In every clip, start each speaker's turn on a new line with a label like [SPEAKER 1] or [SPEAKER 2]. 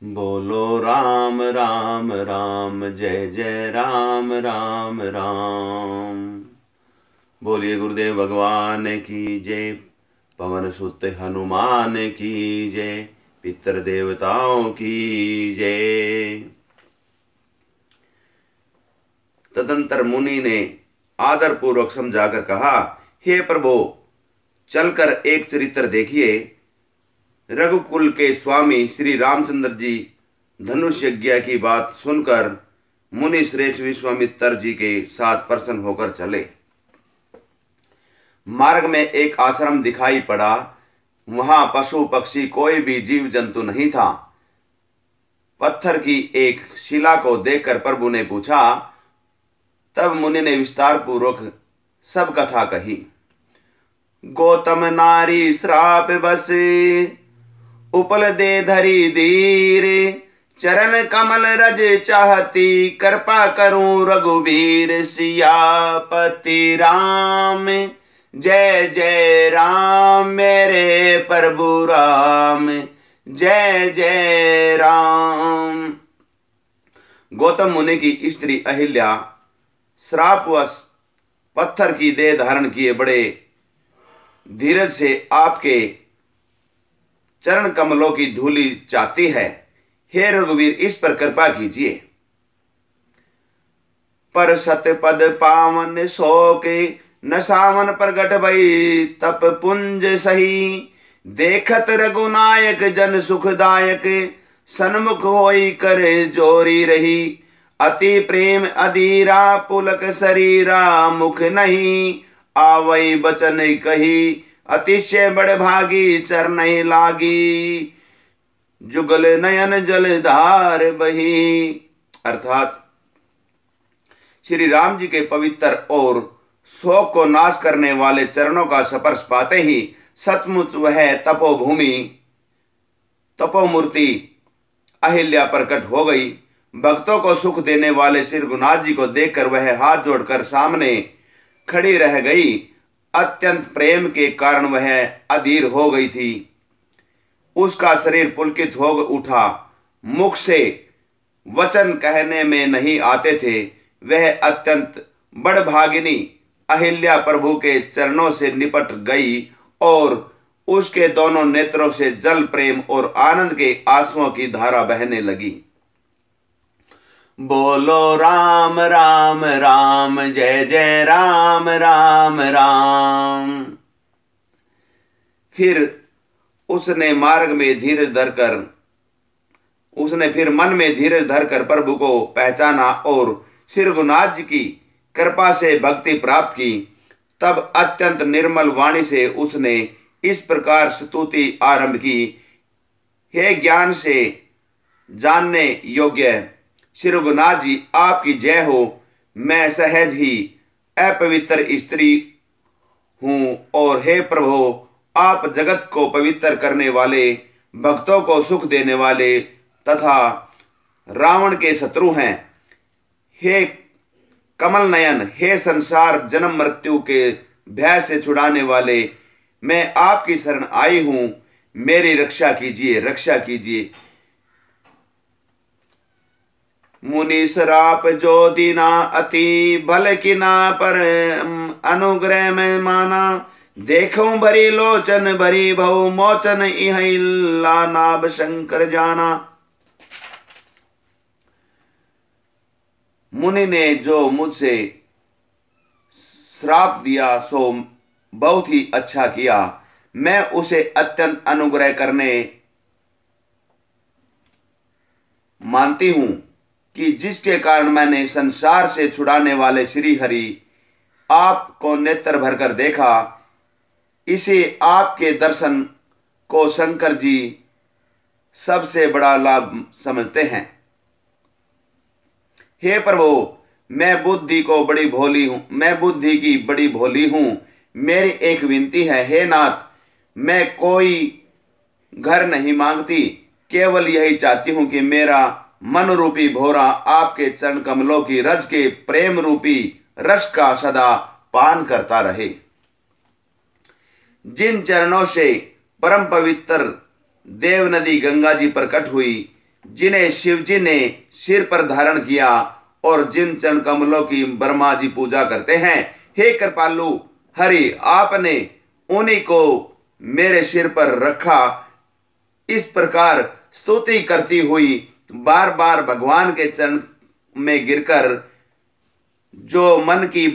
[SPEAKER 1] बोलो राम राम राम, जय जय राम राम राम। बोलिए गुरुदेव भगवान की जय, पवन सुत हनुमान की जय, पितर देवताओं की जय। तदंतर मुनि ने आदर पूर्वक समझाकर कहा, हे प्रभु, चलकर एक चरित्र देखिए। रघुकुल के स्वामी श्री रामचंद्र जी धनुष यज्ञ की बात सुनकर मुनि श्रेष्ठ विश्वामित्र जी के साथ प्रसन्न होकर चले। मार्ग में एक आश्रम दिखाई पड़ा। वहां पशु पक्षी कोई भी जीव जंतु नहीं था। पत्थर की एक शिला को देखकर प्रभु ने पूछा। तब मुनि ने विस्तार पूर्वक सब कथा कही। गौतम नारी श्राप बस, उपल दे धरी धीर, चरण कमल रज चाहती, कृपा करूं रघुवीर। सियापति राम, जय जय राम, मेरे प्रभु राम, जय जय राम। गौतम मुनि की स्त्री अहिल्या श्रापवश पत्थर की देह धारण किए बड़े धीरज से आपके चरण कमलों की धूलि चाहती है। हे रघुवीर, इस पर कृपा कीजिए। पर सतपद पावन शोक, न सावन प्रगट भई, तप पुंज सही। देखत रघुनायक जन सुखदायक, सन्मुख होई करे जोरी रही। अति प्रेम अधीरा, पुलक शरीरा, मुख नहीं आवई बचन कही। अतिशय बड़ भागी, चरण लागी, जुगल नयन जलधार बही। अर्थात श्री राम जी के पवित्र और शोक को नाश करने वाले चरणों का स्पर्श पाते ही सचमुच वह तपोभूमि तपोमूर्ति अहिल्या प्रकट हो गई। भक्तों को सुख देने वाले श्री रघुनाथ जी को देखकर वह हाथ जोड़कर सामने खड़ी रह गई। अत्यंत प्रेम के कारण वह अधीर हो गई थी। उसका शरीर पुलकित हो उठा। मुख से वचन कहने में नहीं आते थे। वह अत्यंत बड़भागिनी अहिल्या प्रभु के चरणों से निपट गई और उसके दोनों नेत्रों से जल प्रेम और आनंद के आंसुओं की धारा बहने लगी। बोलो राम राम राम, जय जय राम राम राम। फिर उसने मन में धीरज धरकर प्रभु को पहचाना और श्री रघुनाथ जी की कृपा से भक्ति प्राप्त की। तब अत्यंत निर्मल वाणी से उसने इस प्रकार स्तुति आरंभ की। हे ज्ञान से जानने योग्य श्री रघुनाथ जी, आपकी जय हो। मैं सहज ही अपवित्र स्त्री हूं और हे प्रभु, आप जगत को पवित्र करने वाले, भक्तों को सुख देने वाले तथा रावण के शत्रु हैं। हे कमल नयन, हे संसार जन्म मृत्यु के भय से छुड़ाने वाले, मैं आपकी शरण आई हूं। मेरी रक्षा कीजिए, रक्षा कीजिए। मुनि श्राप जो दीना, अति भल किना, पर अनुग्रह में माना। देखूं भरी लोचन, भरी भव मोचन, इहिला नाभ शंकर जाना। मुनि ने जो मुझसे श्राप दिया सो बहुत ही अच्छा किया। मैं उसे अत्यंत अनुग्रह करने मानती हूं कि जिसके कारण मैंने संसार से छुड़ाने वाले श्री हरि आपको नेत्र भरकर देखा। इसे आपके दर्शन को शंकर जी सबसे बड़ा लाभ समझते हैं। हे प्रभु, मैं बुद्धि की बड़ी भोली हूं। मेरी एक विनती है, हे नाथ, मैं कोई घर नहीं मांगती, केवल यही चाहती हूं कि मेरा मन रूपी भोरा आपके चरण कमलों की रज के प्रेम रूपी रस का सदा पान करता रहे। जिन चरणों से परम पवित्र देव नदी गंगा जी प्रकट हुई, जिन्हें शिवजी ने सिर पर धारण किया और जिन चरण कमलों की ब्रह्मा जी पूजा करते हैं, हे कृपालु हरि, आपने उन्हीं को मेरे सिर पर रखा। इस प्रकार स्तुति करती हुई बार बार भगवान के चरण में गिरकर जो उनके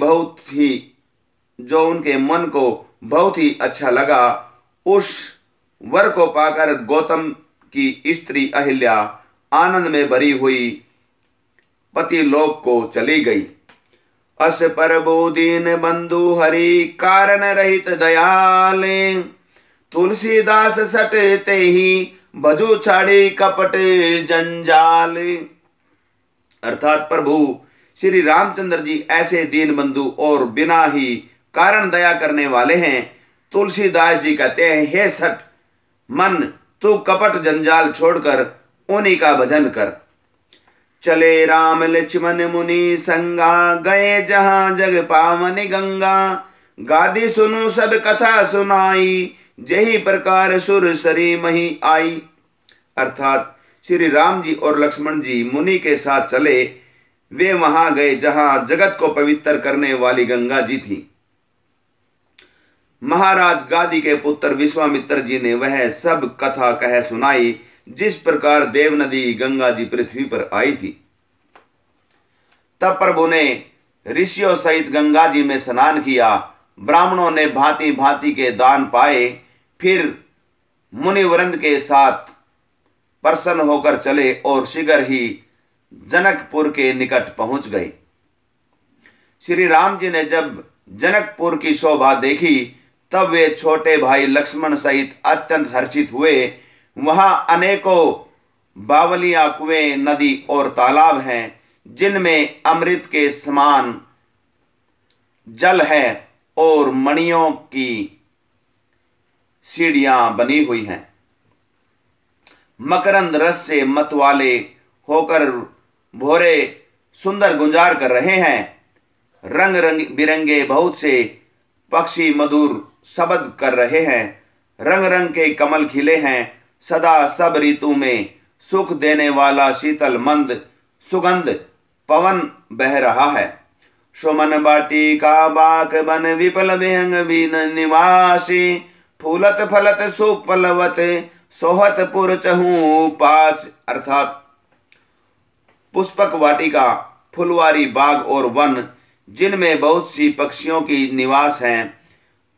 [SPEAKER 1] मन को बहुत ही अच्छा लगा, उस वर को पाकर गौतम की स्त्री अहिल्या आनंद में भरी हुई पति लोक को चली गई। अस प्रभु दीन बंधु हरि, कारण रहित दयाले, तुलसीदास सटते ही भजू छाड़ी कपट जंजाल। अर्थात प्रभु श्री रामचंद्र जी ऐसे दीन बंधु और बिना ही कारण दया करने वाले हैं। तुलसीदास जी कहते हैं, हे सट मन, तू कपट जंजाल छोड़कर उन्हीं का भजन कर। चले राम लक्ष्मण मुनि संगा, गए जहां जग पावनी गंगा, गादी सुनु सब कथा सुनाई, जही प्रकार सुर सरी मही आई। अर्थात श्री राम जी और लक्ष्मण जी मुनि के साथ चले। वे वहां गए जहां जगत को पवित्र करने वाली गंगा जी थी। महाराज गादी के पुत्र विश्वामित्र जी ने वह सब कथा कह सुनाई, जिस प्रकार देव नदी गंगा जी पृथ्वी पर आई थी। तब प्रभु ने ऋषियों सहित गंगा जी में स्नान किया। ब्राह्मणों ने भांति भांति के दान पाए। फिर मुनिवृंद के साथ प्रसन्न होकर चले और शीघ्र ही जनकपुर के निकट पहुंच गए। श्री राम जी ने जब जनकपुर की शोभा देखी, तब वे छोटे भाई लक्ष्मण सहित अत्यंत हर्षित हुए। वहां अनेकों बावलियां, कुएं, नदी और तालाब हैं, जिनमें अमृत के समान जल है और मणियों की सीढ़ियां बनी हुई हैं। मकरंद रस से मतवाले होकर भोरे सुंदर गुंजार कर रहे हैं। रंग रंग बिरंगे बहुत से पक्षी मधुर शब्द कर रहे हैं। रंग रंग के कमल खिले हैं। सदा सब ऋतु में सुख देने वाला शीतल मंद सुगंध पवन बह रहा है। सुमन बाटी का बाक बन विपल विहंग बीन निवासी, फूलत फलत सुपलवत सोहत पुर चहू पास। अर्थात पुष्पक वाटिका, फुलवारी बाग और वन, जिनमें बहुत सी पक्षियों की निवास हैं,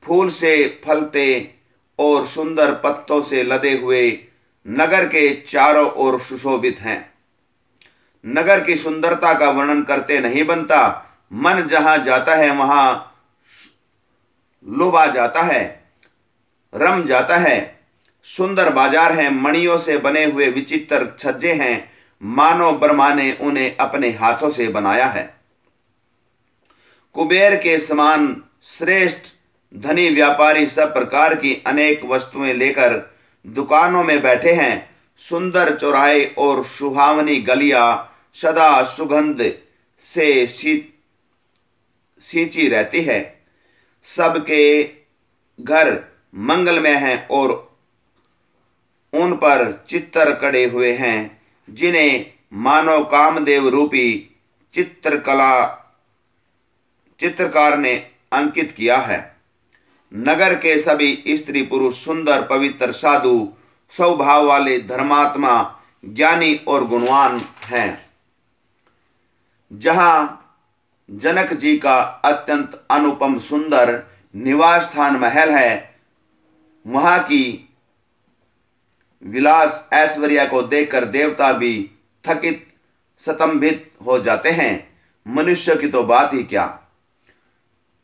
[SPEAKER 1] फूल से फलते और सुंदर पत्तों से लदे हुए नगर के चारों ओर सुशोभित हैं। नगर की सुंदरता का वर्णन करते नहीं बनता। मन जहां जाता है वहां लुभा जाता है, रम जाता है। सुंदर बाजार हैं, मणियों से बने हुए विचित्र छज्जे हैं, मानो ब्रह्मा ने उन्हें अपने हाथों से बनाया है। कुबेर के समान श्रेष्ठ धनी व्यापारी सब प्रकार की अनेक वस्तुएं लेकर दुकानों में बैठे हैं। सुंदर चौराहे और सुहावनी गलियां सदा सुगंध से सींची रहती है। सबके घर मंगलमय हैं और उन पर चित्र कड़े हुए हैं, जिन्हें मानव कामदेव रूपी चित्रकार ने अंकित किया है। नगर के सभी स्त्री पुरुष सुंदर पवित्र साधु स्वभाव वाले धर्मात्मा ज्ञानी और गुणवान हैं। जहां जनक जी का अत्यंत अनुपम सुंदर निवास स्थान महल है, वहां की विलास ऐश्वर्या को देखकर देवता भी थकित स्तंभित हो जाते हैं। मनुष्य की तो बात ही क्या।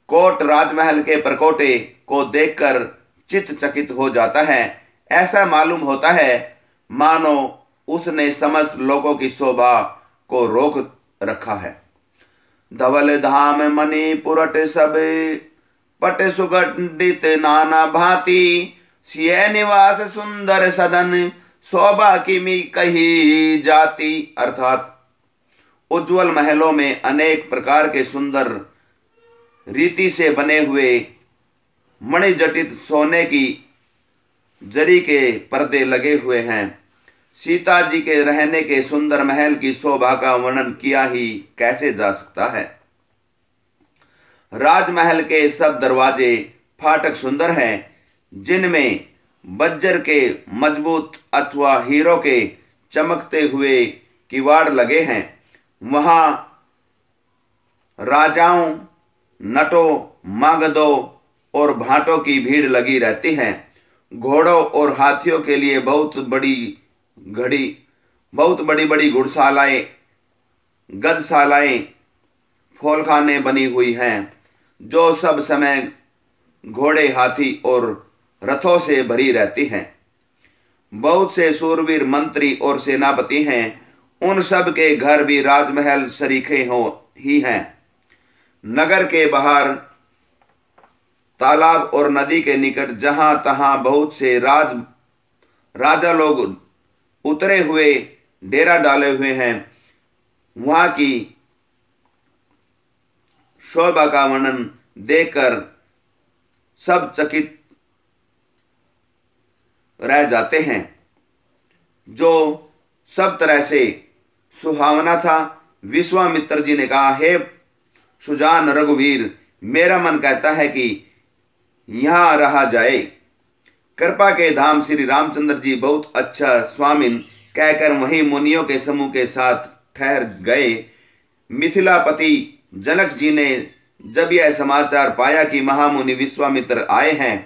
[SPEAKER 1] कोट राजमहल के परकोटे को देखकर चित्त चकित हो जाता है। ऐसा मालूम होता है मानो उसने समस्त लोगों की शोभा को रोक रखा है। धवल धाम मणि पुरट सब पट सुगंधित नाना भांति, सिय निवास सुंदर सदन शोभा की कही जाती। अर्थात उज्जवल महलों में अनेक प्रकार के सुंदर रीति से बने हुए मणिजटित सोने की जरी के पर्दे लगे हुए हैं। सीता जी के रहने के सुंदर महल की शोभा का वर्णन किया ही कैसे जा सकता है। राजमहल के सब दरवाजे फाटक सुंदर हैं, जिनमें बज्र के मजबूत अथवा हीरो के चमकते हुए किवाड़ लगे हैं। वहां राजाओं, नटों, मागधों और भाटों की भीड़ लगी रहती है। घोड़ों और हाथियों के लिए बहुत बड़ी बड़ी घुड़शालाएं, गजशालाएं, फौलखाने बनी हुई हैं, जो सब समय घोड़े, हाथी और रथों से भरी रहती हैं। बहुत से शूरवीर मंत्री और सेनापति हैं। उन सब के घर भी राजमहल सरीखे हो ही हैं। नगर के बाहर तालाब और नदी के निकट जहां तहां बहुत से राजा लोग उतरे हुए डेरा डाले हुए हैं। वहां की शोभा का वर्णन देखकर सब चकित रह जाते हैं। जो सब तरह से सुहावना था। विश्वामित्र जी ने कहा, हे सुजान रघुवीर, मेरा मन कहता है कि यहां रहा जाए। कृपा के धाम श्री रामचंद्र जी बहुत अच्छा स्वामिन कहकर वहीं मुनियों के समूह के साथ ठहर गए। मिथिलापति जनक जी ने जब यह समाचार पाया कि महामुनि विश्वामित्र आए हैं,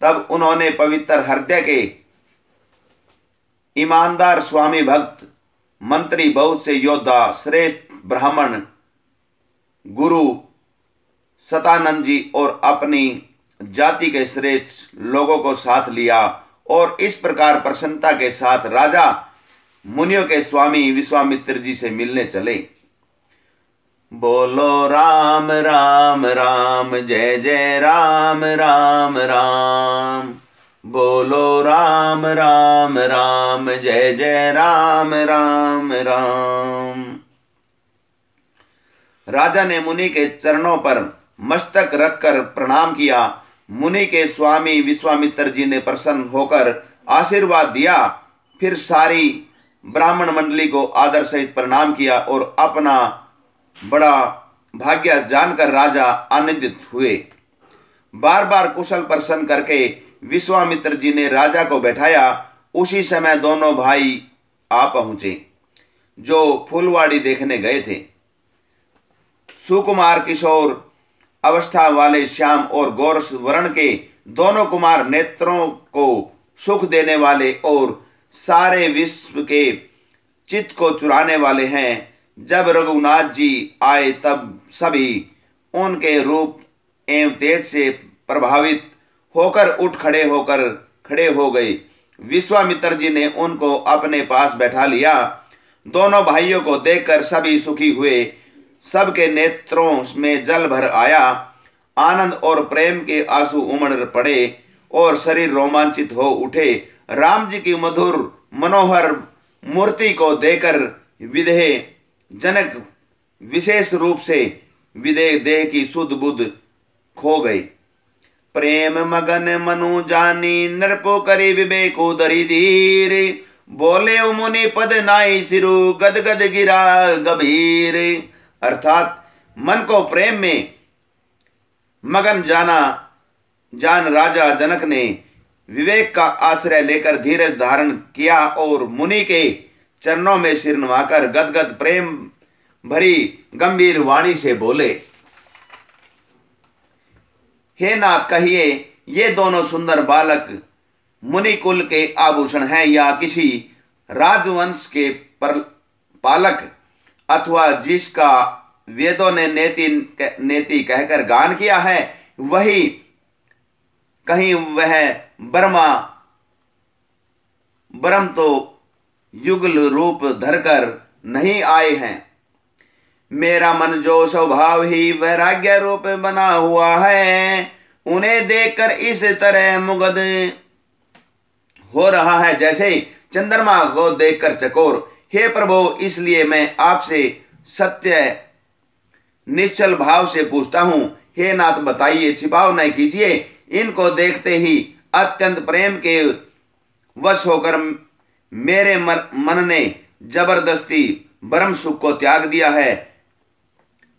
[SPEAKER 1] तब उन्होंने पवित्र हृदय के ईमानदार स्वामी भक्त, मंत्री, बहुत से योद्धा, श्रेष्ठ ब्राह्मण, गुरु सतानंद जी और अपनी जाति के श्रेष्ठ लोगों को साथ लिया और इस प्रकार प्रसन्नता के साथ राजा मुनियों के स्वामी विश्वामित्र जी से मिलने चले। बोलो राम राम राम, जय जय राम राम राम। बोलो राम राम राम, जय जय राम राम राम। राजा ने मुनि के चरणों पर मस्तक रखकर प्रणाम किया। मुनि के स्वामी विश्वामित्र जी ने प्रसन्न होकर आशीर्वाद दिया। फिर सारी ब्राह्मण मंडली को आदर सहित प्रणाम किया और अपना बड़ा भाग्य जानकर राजा आनंदित हुए। बार बार कुशल प्रश्न करके विश्वामित्र जी ने राजा को बैठाया। उसी समय दोनों भाई आ पहुंचे जो फूलवाड़ी देखने गए थे। सुकुमार किशोर अवस्था वाले श्याम और गौरस वर्ण के दोनों कुमार नेत्रों को सुख देने वाले और सारे विश्व के चित्त को चुराने वाले हैं। जब रघुनाथ जी आए तब सभी उनके रूप एवं तेज से प्रभावित होकर खड़े हो गए। विश्वामित्र जी ने उनको अपने पास बैठा लिया। दोनों भाइयों को देखकर सभी सुखी हुए। सबके नेत्रों में जल भर आया। आनंद और प्रेम के आंसू उमड़ पड़े और शरीर रोमांचित हो उठे। राम जी की मधुर मनोहर मूर्ति को देखकर विदेह जनक विशेष रूप से विदेह देह की सुध बुध खो गई। प्रेम मगन मनु जानी, नरपो करी विवेको दरी धीर। बोले मुनि पद नाई सिरु, गद गद गिरा गंभीर। अर्थात मन को प्रेम में मगन जान राजा जनक ने विवेक का आश्रय लेकर धीरज धारण किया और मुनि के चरणों में सिर नवाकर गदगद प्रेम भरी गंभीर वाणी से बोले, हे नाथ, कहिए ये दोनों सुंदर बालक मुनि कुल के आभूषण हैं या किसी राजवंश के पालक अथवा जिसका वेदों ने नेति कहकर गान किया है, वही कहीं वह ब्रह्म तो युगल रूप धरकर नहीं आए हैं। मेरा मन जो स्वभाव ही वैराग्य रूप बना हुआ है, उन्हें देखकर इस तरह मुग्ध हो रहा है जैसे चंद्रमा को देखकर चकोर। हे प्रभु, इसलिए मैं आपसे सत्य निश्चल भाव से पूछता हूं। हे नाथ, बताइए, छिपाव न कीजिए। इनको देखते ही अत्यंत प्रेम के वश होकर मेरे मन ने जबरदस्ती ब्रह्म सुख को त्याग दिया है।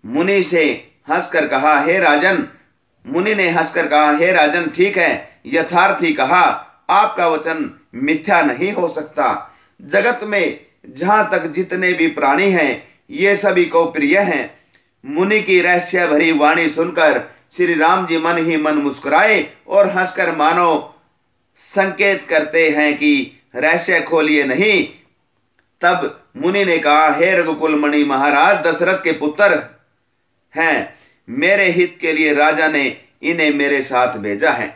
[SPEAKER 1] मुनि से हंसकर कहा, हे राजन, मुनि ने हंसकर कहा, हे राजन, ठीक है, यथार्थ ही कहा, आपका वचन मिथ्या नहीं हो सकता। जगत में जहां तक जितने भी प्राणी हैं ये सभी को प्रिय हैं। मुनि की रहस्य भरी वाणी सुनकर श्री राम जी मन ही मन मुस्कुराए और हंसकर मानो संकेत करते हैं कि रहस्य खोलिए नहीं। तब मुनि ने कहा, हे रघुकुल मणि महाराज दशरथ के पुत्र हैं, मेरे हित के लिए राजा ने इन्हें मेरे साथ भेजा है।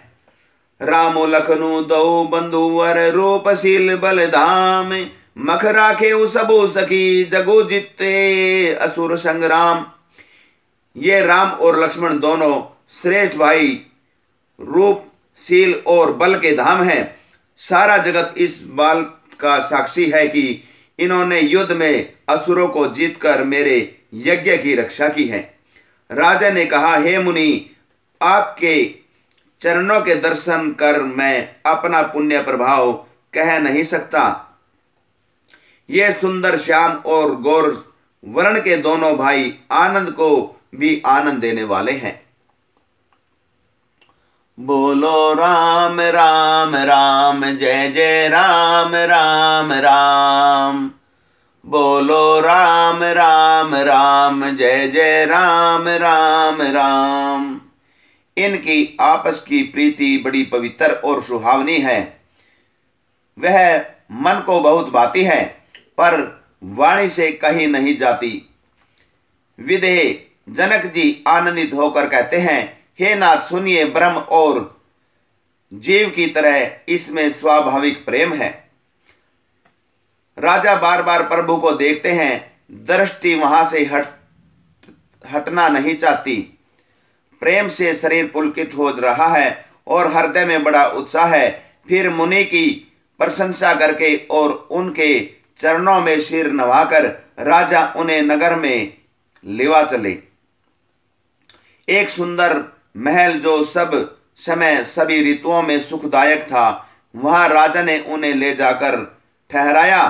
[SPEAKER 1] रामो लखनु दो बंधुवर रूपशील बलधाम, मख राखे सबो सखी जगो जीते असुर संग्राम। ये राम और लक्ष्मण दोनों श्रेष्ठ भाई, रूपशील और बल के धाम हैं। सारा जगत इस बात का साक्षी है कि इन्होंने युद्ध में असुरों को जीतकर मेरे यज्ञ की रक्षा की है। राजा ने कहा, हे मुनि, आपके चरणों के दर्शन कर मैं अपना पुण्य प्रभाव कह नहीं सकता। ये सुंदर श्याम और गौर वर्ण के दोनों भाई आनंद को भी आनंद देने वाले हैं। बोलो राम राम राम, जय जय राम राम राम। बोलो राम राम राम, जय जय राम राम राम। इनकी आपस की प्रीति बड़ी पवित्र और सुहावनी है। वह मन को बहुत भाती है पर वाणी से कहीं नहीं जाती। विदेह जनक जी आनंदित होकर कहते हैं, हे नाथ सुनिए, ब्रह्म और जीव की तरह इसमें स्वाभाविक प्रेम है। राजा बार बार प्रभु को देखते हैं, दृष्टि वहां से हटना नहीं चाहती। प्रेम से शरीर पुलकित हो रहा है और हृदय में बड़ा उत्साह है। फिर मुनि की प्रशंसा करके और उनके चरणों में सिर नवाकर राजा उन्हें नगर में लेवा चले। एक सुंदर महल जो सब समय सभी ऋतुओं में सुखदायक था, वहां राजा ने उन्हें ले जाकर ठहराया।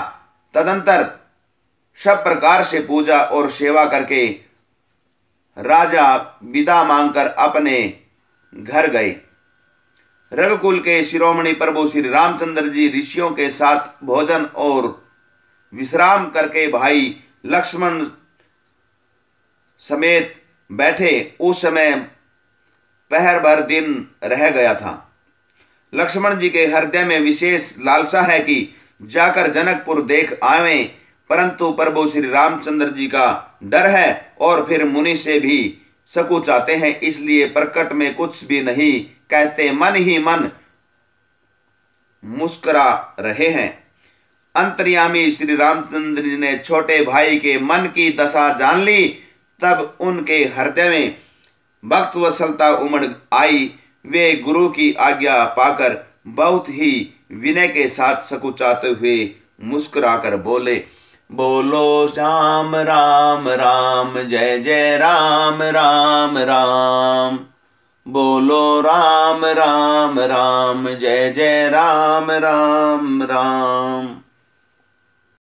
[SPEAKER 1] तदंतर सब प्रकार से पूजा और सेवा करके राजा विदा मांगकर अपने घर गए। रघुकुल के शिरोमणि प्रभु श्री रामचंद्र जी ऋषियों के साथ भोजन और विश्राम करके भाई लक्ष्मण समेत बैठे। उस समय पहर भर दिन रह गया था। लक्ष्मण जी के हृदय में विशेष लालसा है कि जाकर जनकपुर देख आवें, परंतु प्रभु श्री रामचंद्र जी का डर है और फिर मुनि से भी सकू चाहते हैं, इसलिए प्रकट में कुछ भी नहीं कहते, मन ही मन मुस्कुरा रहे हैं। अंतर्यामी श्री रामचंद्र जी ने छोटे भाई के मन की दशा जान ली। तब उनके हृदय में भक्त वत्सलता उमड़ आई। वे गुरु की आज्ञा पाकर बहुत ही विनय के साथ सकुचाते हुए मुस्कुराकर बोले, बोलो श्याम राम राम, जय जय राम राम राम। बोलो राम राम राम, जय जय राम राम राम।